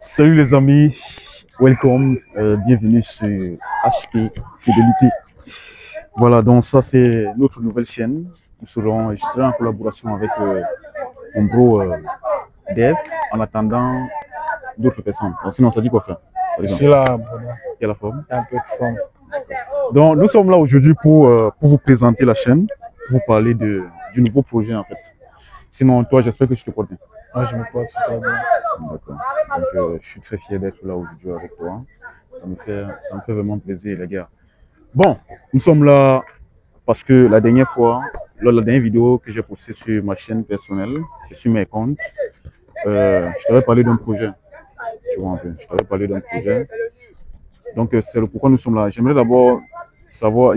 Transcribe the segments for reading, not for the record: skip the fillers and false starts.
Salut les amis, welcome, bienvenue sur HP Fidélité. Voilà, donc ça c'est notre nouvelle chaîne. Je serai en collaboration avec mon bro Dev en attendant d'autres personnes. Alors, sinon, ça dit quoi faire? Je suis là, Bruno. Il y a la forme. Un peu de forme. Donc nous sommes là aujourd'hui pour vous présenter la chaîne, pour vous parler du nouveau projet en fait. Sinon, toi, j'espère que je te portes bien. Moi, je me porte super bien. D'accord. Donc, je suis très fier d'être là aujourd'hui avec toi. Ça me fait vraiment plaisir, les gars. Bon, nous sommes là parce que la dernière fois, lors de la dernière vidéo que j'ai postée sur ma chaîne personnelle et sur mes comptes, je t'avais parlé d'un projet. Tu vois un peu, je t'avais parlé d'un projet. Donc, c'est le pourquoi nous sommes là. J'aimerais d'abord savoir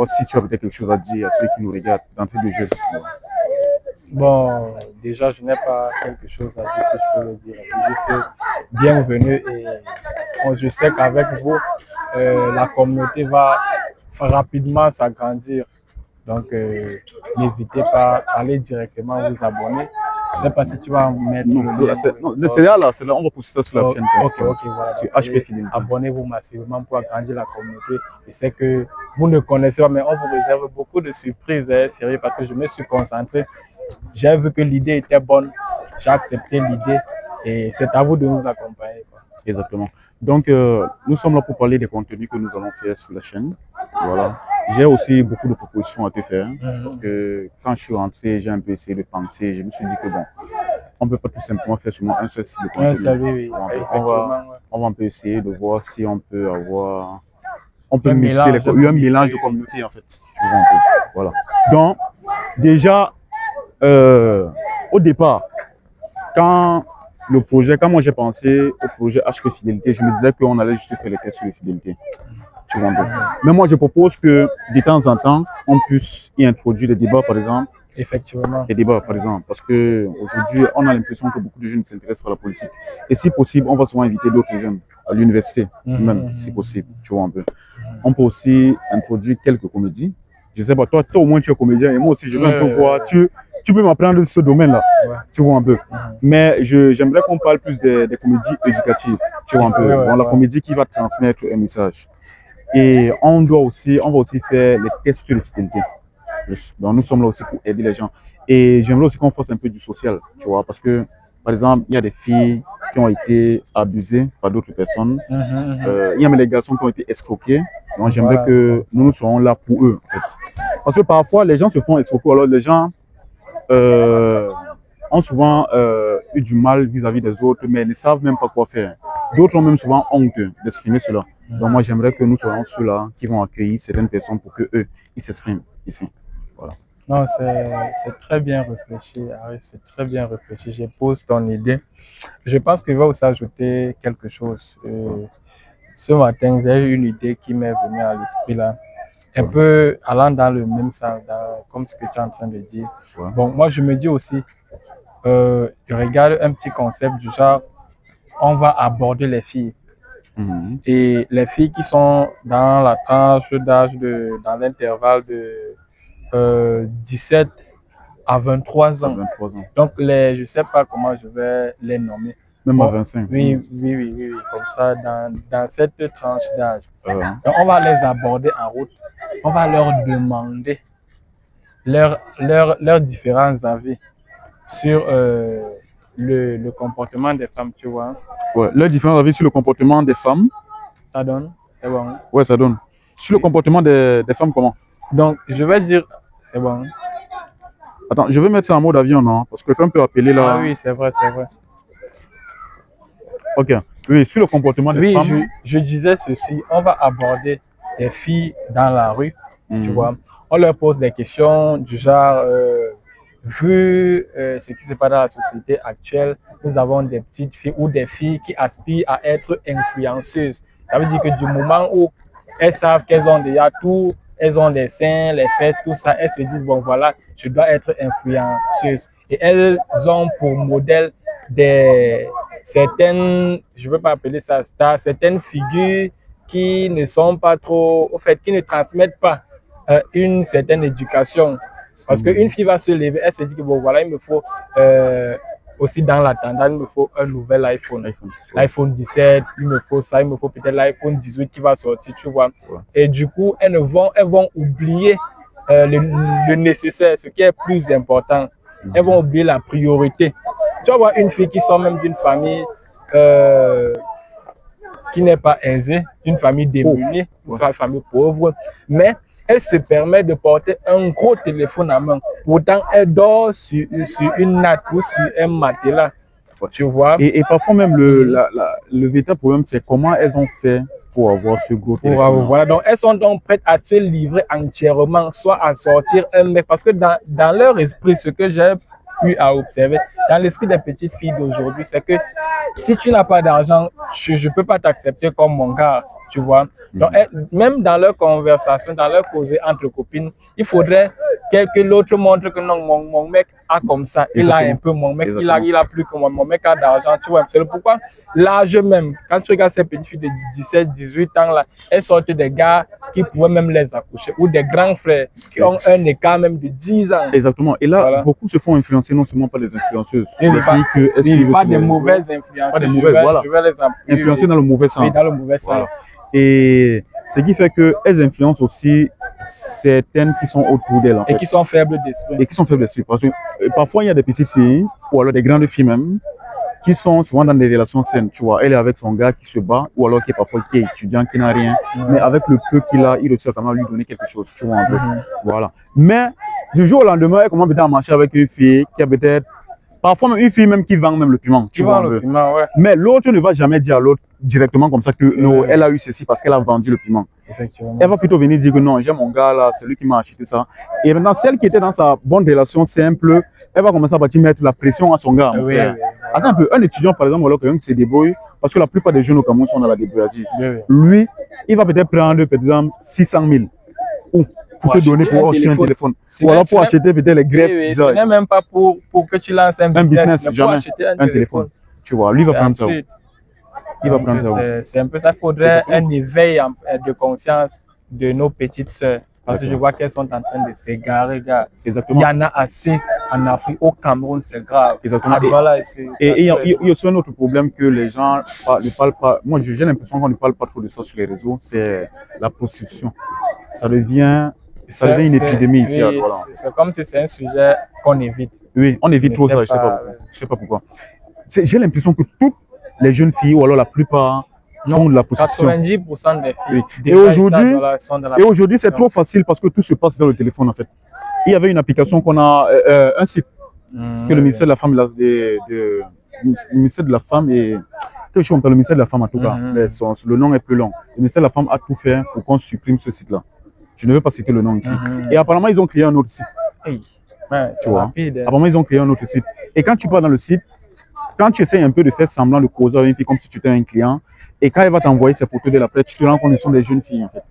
si tu as peut-être quelque chose à dire à ceux qui nous regardent d'entrée de jeu. Bon, déjà, je n'ai pas quelque chose à dire, si je peux le dire. C'est juste bienvenue et je sais qu'avec vous, la communauté va rapidement s'agrandir. Donc, n'hésitez pas à aller directement vous abonner. Je ne sais pas si tu vas mettre le lien. C'est là, on va pousser ça sur la chaîne. Ok, voilà. Sur HP Fidélité. Abonnez-vous massivement pour agrandir la communauté. Je sais que vous ne connaissez pas, mais on vous réserve beaucoup de surprises, sérieux, parce que je me suis concentré. J'ai vu que l'idée était bonne. J'ai accepté l'idée et c'est à vous de nous accompagner, quoi. Exactement. Donc, nous sommes là pour parler des contenus que nous allons faire sur la chaîne. Voilà. J'ai aussi beaucoup de propositions à te faire parce que quand je suis rentré, j'ai un peu essayé de penser. Je me suis dit que bon, on ne peut pas tout simplement faire seulement un seul style de contenu. On va un peu essayer de voir si on peut avoir, on peut mixer un mélange de communautés en fait. Tu vois un peu. Voilà. Donc, déjà, au départ, quand moi j'ai pensé au projet HP Fidélité, je me disais qu'on allait juste faire les tests sur les fidélités. Tu vois un peu. Mais moi je propose que de temps en temps, on puisse y introduire des débats par exemple. Effectivement. Des débats par exemple, parce qu'aujourd'hui on a l'impression que beaucoup de jeunes s'intéressent par la politique. Et si possible, on va souvent inviter d'autres jeunes à l'université, même si possible, tu vois un peu. On peut aussi introduire quelques comédies. Je sais pas, toi au moins tu es comédien et moi aussi je veux un peu voir. Tu peux m'apprendre ce domaine-là, tu vois un peu. Mais j'aimerais qu'on parle plus des comédies éducatives, tu vois un peu. Bon, la comédie qui va transmettre un message. Et on va aussi faire les tests sur les fidélités. Donc nous sommes là aussi pour aider les gens. Et j'aimerais aussi qu'on fasse un peu du social, tu vois, parce que, par exemple, il y a des filles qui ont été abusées par d'autres personnes. Il y a même des garçons qui ont été escroqués. Donc j'aimerais que nous serons là pour eux, en fait. Parce que parfois, les gens se font escroquer. Alors les gens ont souvent eu du mal vis-à-vis des autres, mais ne savent même pas quoi faire. D'autres ont même souvent honte d'exprimer cela. Donc moi, j'aimerais que nous soyons ceux-là qui vont accueillir certaines personnes pour que eux, ils s'expriment ici. Voilà. Non, c'est très bien réfléchi, Harry, c'est très bien réfléchi. J'épouse ton idée. Je pense qu'il va aussi ajouter quelque chose. Ce matin, j'ai eu une idée qui m'est venue à l'esprit là, un peu allant dans le même sens, comme ce que tu es en train de dire. Bon, moi je me dis aussi, je regarde un petit concept du genre, on va aborder les filles. Et les filles qui sont dans la tranche d'âge dans l'intervalle de 17 à 23 ans. Donc, je ne sais pas comment je vais les nommer. Même à 25. Oui, comme ça, dans cette tranche d'âge. On va les aborder en route. On va leur demander leurs différents avis sur le comportement des femmes, tu vois. Ouais, leurs différents avis sur le comportement des femmes. Ça donne? C'est bon. Ouais, ça donne. Sur le comportement des femmes, comment? Donc, je vais dire, c'est bon. Attends, je vais mettre ça en mode avion, non? Parce que quelqu'un peut appeler là. Ah oui, c'est vrai. Ok. Oui, sur le comportement des femmes. Oui, je disais ceci. On va aborder les filles dans la rue, tu vois. On leur pose des questions du genre, vu ce qui se passe dans la société actuelle, nous avons des petites filles ou des filles qui aspirent à être influenceuses. Ça veut dire que du moment où elles savent qu'elles ont déjà tout, elles ont des seins, les fesses, tout ça, elles se disent, bon voilà, je dois être influenceuse. Et elles ont pour modèle certaines, je ne veux pas appeler ça stars, certaines figures qui ne sont pas trop, au fait, qui ne transmettent pas une certaine éducation. Parce qu'une fille va se lever, elle se dit que bon voilà, il me faut aussi dans l'attendant, il me faut un nouvel iPhone. L'iPhone 17, il me faut ça, il me faut peut-être l'iPhone 18 qui va sortir, tu vois. Ouais. Et du coup, elles vont oublier le nécessaire, ce qui est plus important. Elles vont oublier la priorité. Tu vas voir une fille qui sort même d'une famille qui n'est pas aisée, d'une famille démunie, une famille pauvre, mais elle se permet de porter un gros téléphone à main. Pourtant, elle dort sur une natte ou sur un matelas. Tu vois? Et parfois même, le véritable problème, c'est comment elles ont fait pour avoir ce gros téléphone. Voilà, donc elles sont donc prêtes à se livrer entièrement, soit à sortir un mec, parce que dans leur esprit, ce que j'ai pu à observer, dans l'esprit des petites filles d'aujourd'hui, c'est que si tu n'as pas d'argent, je ne peux pas t'accepter comme mon gars, tu vois. Donc, même dans leur conversation, dans leur causée entre copines, il faudrait que l'autre montre que non, mon mec a comme ça, il a un peu, mon mec, il a plus que moi, mon mec a d'argent, tu vois. C'est pourquoi l'âge même, quand tu regardes ces petites filles de 17, 18 ans là, elles sortent des gars qui pouvaient même les accoucher, ou des grands frères qui ont un écart même de 10 ans. Exactement. Et là, voilà, beaucoup se font influencer non seulement par les influenceuses, pas des mauvaises influenceuses. Pas des mauvaises, voilà. Je vais les influencer dans le mauvais sens. Oui, dans le mauvais sens. Voilà. Et ce qui fait qu'elles influencent aussi certaines qui sont autour d'elles. Et qui sont faibles d'esprit. Et qui sont faibles d'esprit. Parce que parfois, il y a des petites filles, ou alors des grandes filles même, qui sont souvent dans des relations saines, tu vois. Elle est avec son gars qui se bat, ou alors qui est parfois qui est étudiant, qui n'a rien. Mais avec le peu qu'il a, il réussit quand même à lui donner quelque chose, tu vois, un peu. Voilà. Mais du jour au lendemain, elle commence peut-être à marcher avec une fille qui a peut-être, parfois même une fille même qui vend même le piment, tu vois. Le piment, ouais. Mais l'autre ne va jamais dire à l'autre directement comme ça que non, elle a eu ceci parce qu'elle a vendu le piment. Effectivement. Elle va plutôt venir dire que non, j'ai mon gars là, c'est lui qui m'a acheté ça. Et maintenant, celle qui était dans sa bonne relation simple, elle va commencer à mettre la pression à son gars. Oui. Attends un peu, un étudiant par exemple, alors quelqu'un qui se débrouille, parce que la plupart des jeunes au Cameroun sont dans la débrouillardise. Lui, il va peut-être prendre par exemple 600 000 ou pour te donner pour acheter un téléphone. Ou alors pour acheter peut-être les greffes. Ce n'est même pas pour que tu lances un business, jamais un téléphone. Tu vois, lui va prendre ça. Il va prendre ça. C'est un peu ça. Il faudrait un éveil de conscience de nos petites sœurs. Parce que je vois qu'elles sont en train de s'égarer, gars. Exactement. Il y en a assez en Afrique, au Cameroun, c'est grave. Exactement. Et il y a aussi un autre problème que les gens ne parlent pas. Moi, j'ai l'impression qu'on ne parle pas trop de ça sur les réseaux, c'est la prostitution. Ça devient une épidémie ici à Douala. C'est comme si c'est un sujet qu'on évite. Oui, on évite trop ça, je ne sais pas pourquoi. J'ai l'impression que toutes les jeunes filles, ou alors la plupart, font de la prostitution. 90% des filles. Oui. Et aujourd'hui, c'est trop facile parce que tout se passe dans le téléphone en fait. Il y avait une application qu'on a, un site que le ministère de la Femme, le ministère de la Femme et quelque chose comme le ministère de la Femme en tout cas. Le nom est plus long. Le ministère de la Femme a tout fait pour qu'on supprime ce site-là. Je ne veux pas citer le nom ici. Et apparemment, ils ont créé un autre site. Tu vois. Apparemment, ils ont créé un autre site. Et quand tu pars dans le site, quand tu essaies un peu de faire semblant de causer avec une fille comme si tu étais un client, et quand elle va t'envoyer ses photos de la presse, tu te rends compte que ce sont des jeunes filles en fait.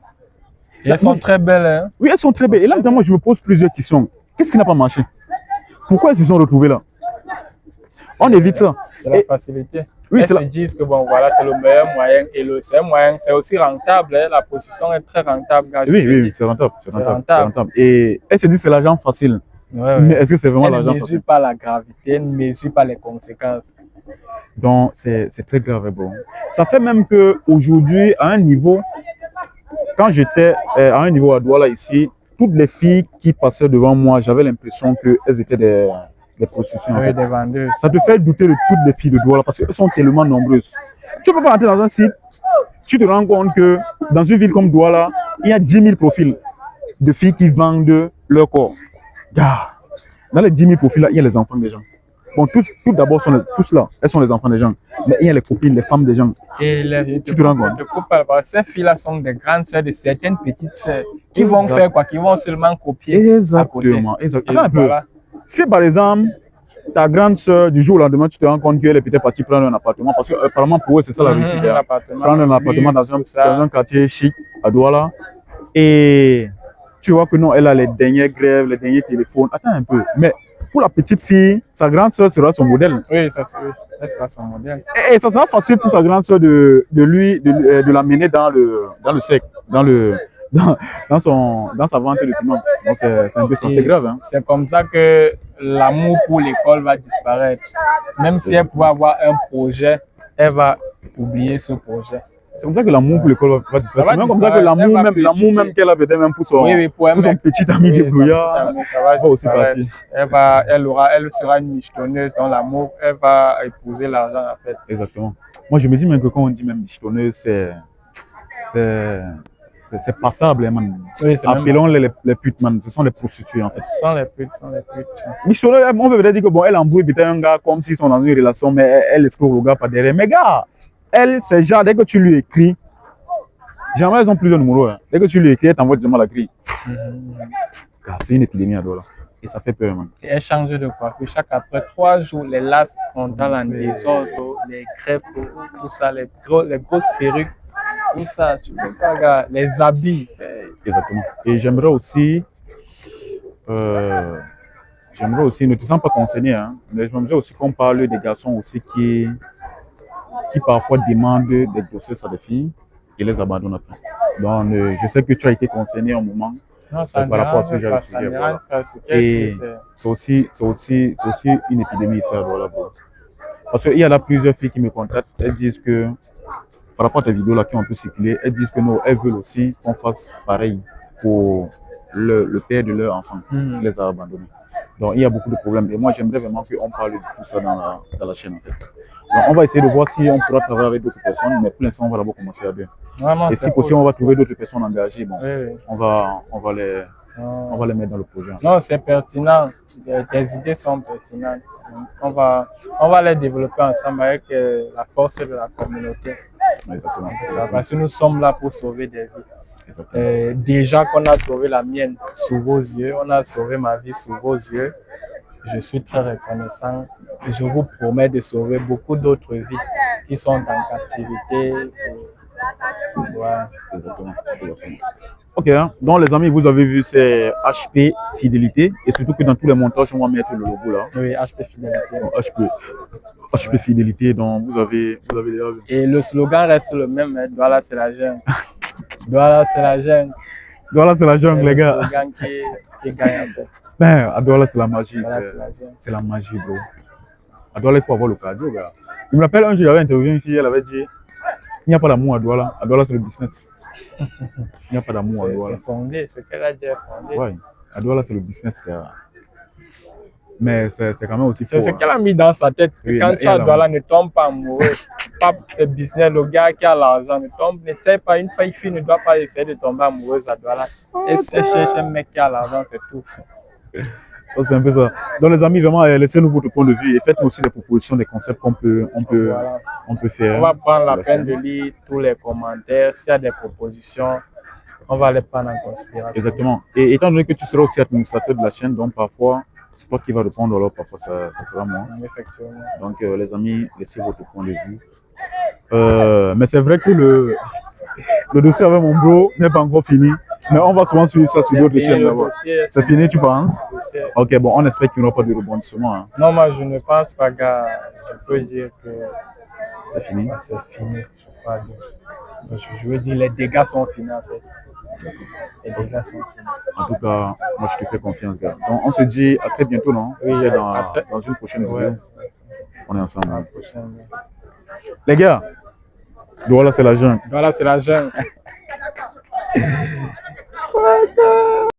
Et elles sont très belles, hein? Oui, elles sont très belles. Et là, moi, je me pose plusieurs questions. Qu'est-ce qui n'a pas marché? Pourquoi elles se sont retrouvées là? On évite ça. C'est la facilité. Oui, elles se disent que bon, voilà, c'est le meilleur moyen. Et c'est aussi rentable. Hein? La position est très rentable. Oui, c'est rentable. C'est rentable. Et elles se disent que c'est l'argent facile. Mais est-ce que c'est vraiment l'argent facile? Elle ne mesure pas la gravité, elle ne mesure pas les conséquences. Donc, c'est très grave. Bon. Ça fait même qu'aujourd'hui, à un niveau, quand j'étais à un niveau à Douala ici, toutes les filles qui passaient devant moi, j'avais l'impression qu'elles étaient des prostituées. Oui, des vendeuses. Ça te fait douter de toutes les filles de Douala parce qu'elles sont tellement nombreuses. Tu ne peux pas entrer dans un site, tu te rends compte que dans une ville comme Douala, il y a 10 000 profils de filles qui vendent leur corps. Dans les 10 000 profils, là, il y a les enfants des gens. Bon, tous d'abord, tous là, elles sont les enfants des gens. Mais il y a les copines, les femmes des gens. Et tu te rends compte. Ces filles-là sont des grandes sœurs de certaines petites sœurs qui vont faire quoi? Qui vont seulement copier. Exactement. Voilà. Si par exemple, ta grande sœur, du jour au lendemain, tu te rends compte qu'elle est peut-être partie prendre un appartement, parce que apparemment pour eux, c'est ça la réussite. Prendre un appartement dans un quartier chic à Douala. Et tu vois que non, elle a les dernières grèves, les derniers téléphones. Attends un peu. Mais pour la petite fille, sa grande soeur sera son modèle. Oui, ça sera son modèle. Et ça sera facile pour sa grande soeur de l'amener dans le sec, dans sa vente de piment. Donc c'est grave. Hein. C'est comme ça que l'amour pour l'école va disparaître. Même si elle pouvait avoir un projet, elle va oublier ce projet. C'est comme ça que l'amour pour l'école va Ça va disparaître. C'est même comme ça que disparaître. Elle va l'amour plus même qu'elle a peut-être même pour son, Oui, oui, pour pour son mec. petit ami Oui, débrouillard, ça va va aussi disparaître. partir. Elle sera une michetonneuse dans l'amour. Elle va épouser l'argent en fait. Exactement. Moi, je me dis même que quand on dit même michetonneuse, c'est passable, hein, man. Oui, c'est même- Appelons les putes, man. Ce sont les prostituées, en fait. Ce sont les putes, ce sont les putes. Michetonneuse, on peut peut-être dire que bon, elle embrouille peut-être un gars comme s'ils sont dans une relation, mais elle escroque le gars par derrière. Mais gars, elle, c'est genre, dès que tu lui écris, jamais elles ont plusieurs numéros. Hein. Dès que tu lui écris, elle t'envoie directement la grille. C'est une épidémie à Douala. Et ça fait peur, man. Et elle change de coiffure. Chaque après 3 jours, les lasses frontales en désordre, les crêpes, tout ça, les grosses perruques, tout ça, tu peux pas, gars, les habits. Exactement. Et j'aimerais aussi, ne te sens pas concerné, hein, mais j'aimerais aussi qu'on parle des garçons aussi qui parfois demandent des grossesses à des filles et les abandonnent après. Donc, je sais que tu as été concerné un moment. Non, ça par rapport à ce ne genre de sujet, me voilà. pas. Et c'est aussi une épidémie, ça, voilà, bro. Parce qu'il y en a plusieurs filles qui me contactent, elles disent que, par rapport à tes vidéos là qui ont un peu circulé, elles disent que non, elles veulent aussi qu'on fasse pareil pour le père de leur enfant qui les a abandonnés. Donc il y a beaucoup de problèmes. Et moi, j'aimerais vraiment qu'on parle de tout ça dans la chaîne, en fait. Donc, on va essayer de voir si on pourra travailler avec d'autres personnes, mais pour l'instant, on va d'abord commencer à deux. Vraiment, Et si possible, on va trouver d'autres personnes engagées. Bon, oui. on va les mettre dans le projet. Non, c'est pertinent. Tes idées sont pertinentes. On va les développer ensemble avec la force de la communauté. Exactement. Parce que nous sommes là pour sauver des vies. Déjà qu'on a sauvé la mienne sous vos yeux, on a sauvé ma vie sous vos yeux. Je suis très reconnaissant. Je vous promets de sauver beaucoup d'autres vies qui sont en captivité. Exactement. Ok, hein. Donc les amis, vous avez vu, c'est HP Fidélité. Et surtout que dans tous les montages, on va mettre le logo là. Oui, HP Fidélité. Donc, HP Fidélité, donc vous avez déjà vu. Et le slogan reste le même, hein. Douala, c'est la jungle. Douala, c'est la jungle. Douala, c'est la jungle, les gars. Le slogan qui gagne en fait. Ben, à Douala, c'est la magie. Voilà, c'est la magie, bro. À Douala, il faut avoir le cardio, gars. Il me rappelle un jour, j'avais interviewé une fille, elle avait dit il n'y a pas d'amour à Douala. À Douala, c'est le business. Il n'y a pas d'amour à Douala. C'est fondé, ce qu'elle a dit est fondé. Ouais, à Douala, c'est le business, gars. Mais c'est quand même aussi c'est ce qu'elle a mis dans sa tête. Oui, quand tu as Douala, ne tombe pas amoureux. Pas c'est business, le gars qui a l'argent, n'essaie pas, une fille ne doit pas essayer de tomber amoureuse à Douala. Elle cherche un mec qui a l'argent, c'est tout. C'est un peu ça. Donc les amis, vraiment, laissez-nous votre point de vue et faites-nous aussi des propositions, des concepts qu'on peut faire. On va prendre la peine de lire tous les commentaires. S'il y a des propositions, on va les prendre en considération. Exactement. Et étant donné que tu seras aussi administrateur de la chaîne, donc parfois, c'est toi qui vas répondre, alors parfois ça sera moi. Effectivement. Donc les amis, laissez votre point de vue. Mais c'est vrai que le dossier avec mon bro n'est pas encore fini. Mais on va souvent suivre ça sur d'autres chaînes d'abord. C'est fini, tu penses? Ok, bon, on espère qu'il n'y aura pas de rebondissement. Hein. Non, moi je ne pense pas, gars. Je peux dire que c'est fini. C'est fini, je crois. Je veux dire, les dégâts sont finis en fait. Les dégâts sont finis. En tout cas, moi je te fais confiance, gars. Donc on se dit à très bientôt, non? Oui, dans une prochaine vidéo. On est ensemble. Hein. Les gars, Douala, c'est la jungle. Douala, c'est la jungle.